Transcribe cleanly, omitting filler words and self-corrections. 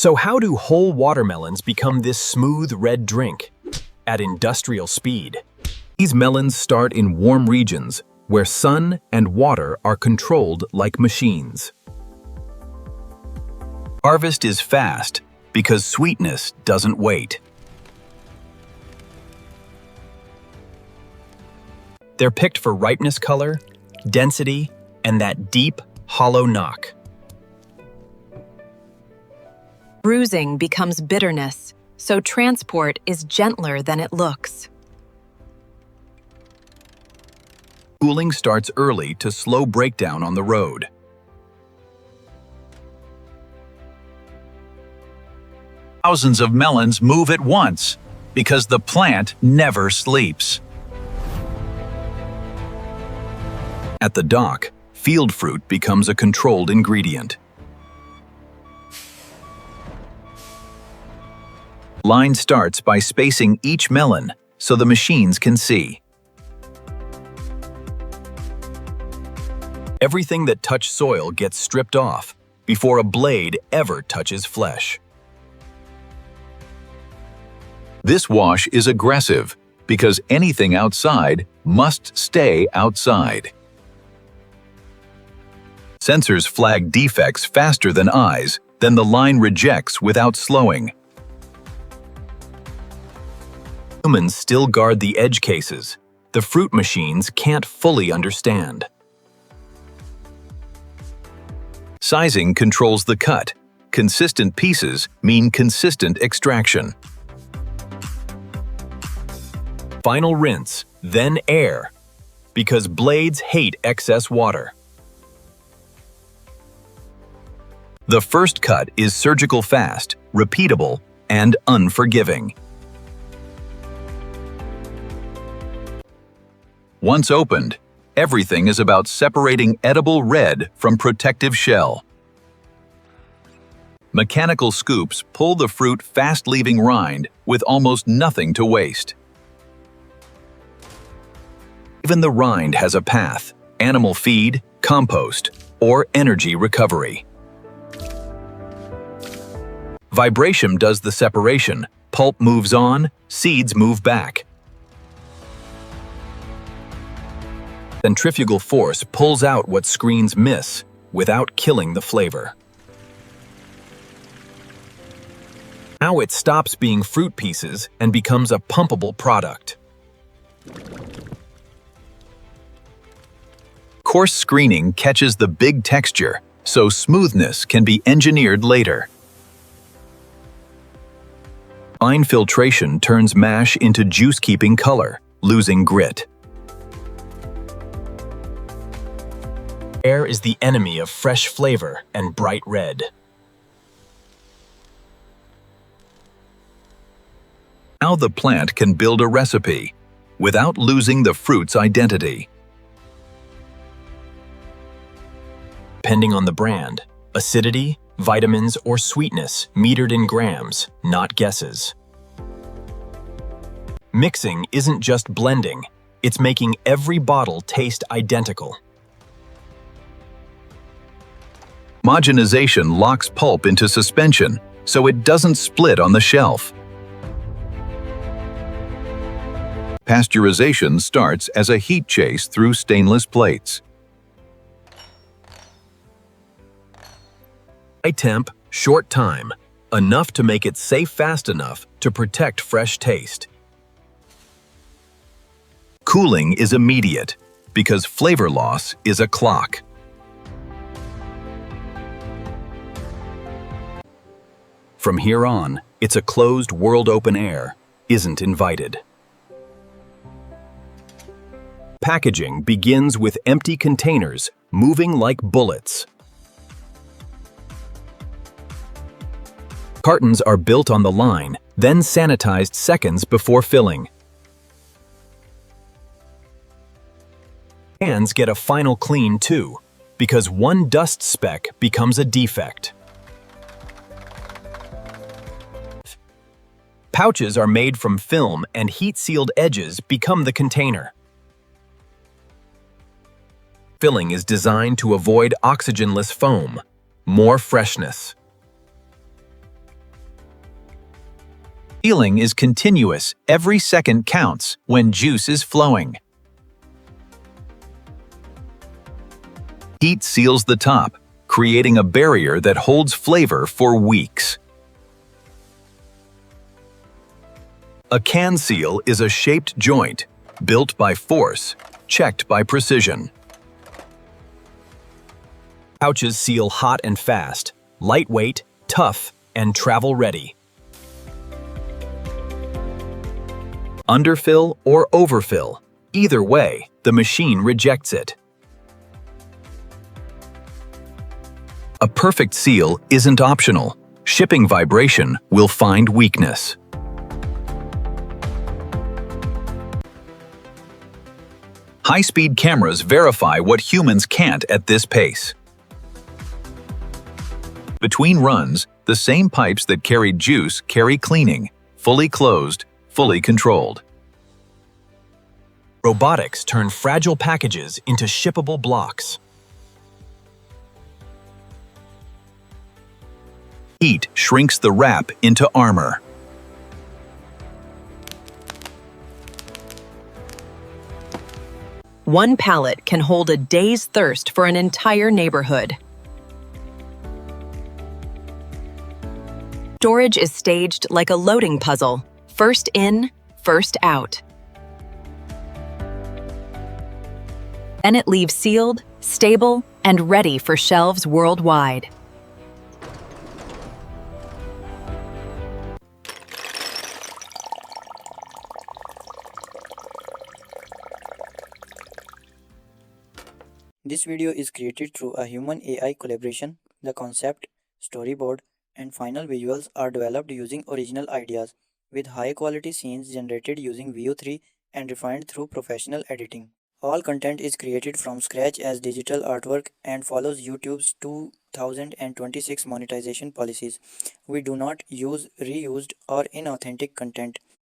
So how do whole watermelons become this smooth red drink at industrial speed? These melons start in warm regions where sun and water are controlled like machines. Harvest is fast because sweetness doesn't wait. They're picked for ripeness color, density, and that deep, hollow knock. Bruising becomes bitterness, so transport is gentler than it looks. Cooling starts early to slow breakdown on the road. Thousands of melons move at once because the plant never sleeps. At the dock, field fruit becomes a controlled ingredient. Line starts by spacing each melon so the machines can see. Everything that touched soil gets stripped off before a blade ever touches flesh. This wash is aggressive because anything outside must stay outside. Sensors flag defects faster than eyes, then the line rejects without slowing. Humans still guard the edge cases. The fruit machines can't fully understand. Sizing controls the cut. Consistent pieces mean consistent extraction. Final rinse, then air, because blades hate excess water. The first cut is surgical fast, repeatable, and unforgiving. Once opened, everything is about separating edible red from protective shell. Mechanical scoops pull the fruit fast, leaving rind with almost nothing to waste. Even the rind has a path: animal feed, compost, or energy recovery. Vibration does the separation, pulp moves on, seeds move back. Centrifugal force pulls out what screens miss without killing the flavor. Now it stops being fruit pieces and becomes a pumpable product. Coarse screening catches the big texture, so smoothness can be engineered later. Fine filtration turns mash into juice-keeping color, losing grit. Air is the enemy of fresh flavor and bright red. Now the plant can build a recipe without losing the fruit's identity. Depending on the brand, acidity, vitamins, or sweetness metered in grams, not guesses. Mixing isn't just blending, it's making every bottle taste identical. Homogenization locks pulp into suspension so it doesn't split on the shelf. Pasteurization starts as a heat chase through stainless plates. High temp, short time, enough to make it safe fast enough to protect fresh taste. Cooling is immediate because flavor loss is a clock. From here on, it's a closed world. Open air isn't invited. Packaging begins with empty containers moving like bullets. Cartons are built on the line, then sanitized seconds before filling. Hands get a final clean too, because one dust speck becomes a defect. Pouches are made from film and heat-sealed edges become the container. Filling is designed to avoid oxygenless foam, more freshness. Sealing is continuous. Every second counts when juice is flowing. Heat seals the top, creating a barrier that holds flavor for weeks. A can seal is a shaped joint, built by force, checked by precision. Pouches seal hot and fast, lightweight, tough, and travel-ready. Underfill or overfill, either way, the machine rejects it. A perfect seal isn't optional. Shipping vibration will find weakness. High-speed cameras verify what humans can't at this pace. Between runs, the same pipes that carried juice carry cleaning, fully closed, fully controlled. Robotics turn fragile packages into shippable blocks. Heat shrinks the wrap into armor. One pallet can hold a day's thirst for an entire neighborhood. Storage is staged like a loading puzzle. First in, first out. Then it leaves sealed, stable, and ready for shelves worldwide. This video is created through a human-AI collaboration. The concept, storyboard, and final visuals are developed using original ideas, with high-quality scenes generated using Veo 3 and refined through professional editing. All content is created from scratch as digital artwork and follows YouTube's 2026 monetization policies. We do not use reused or inauthentic content.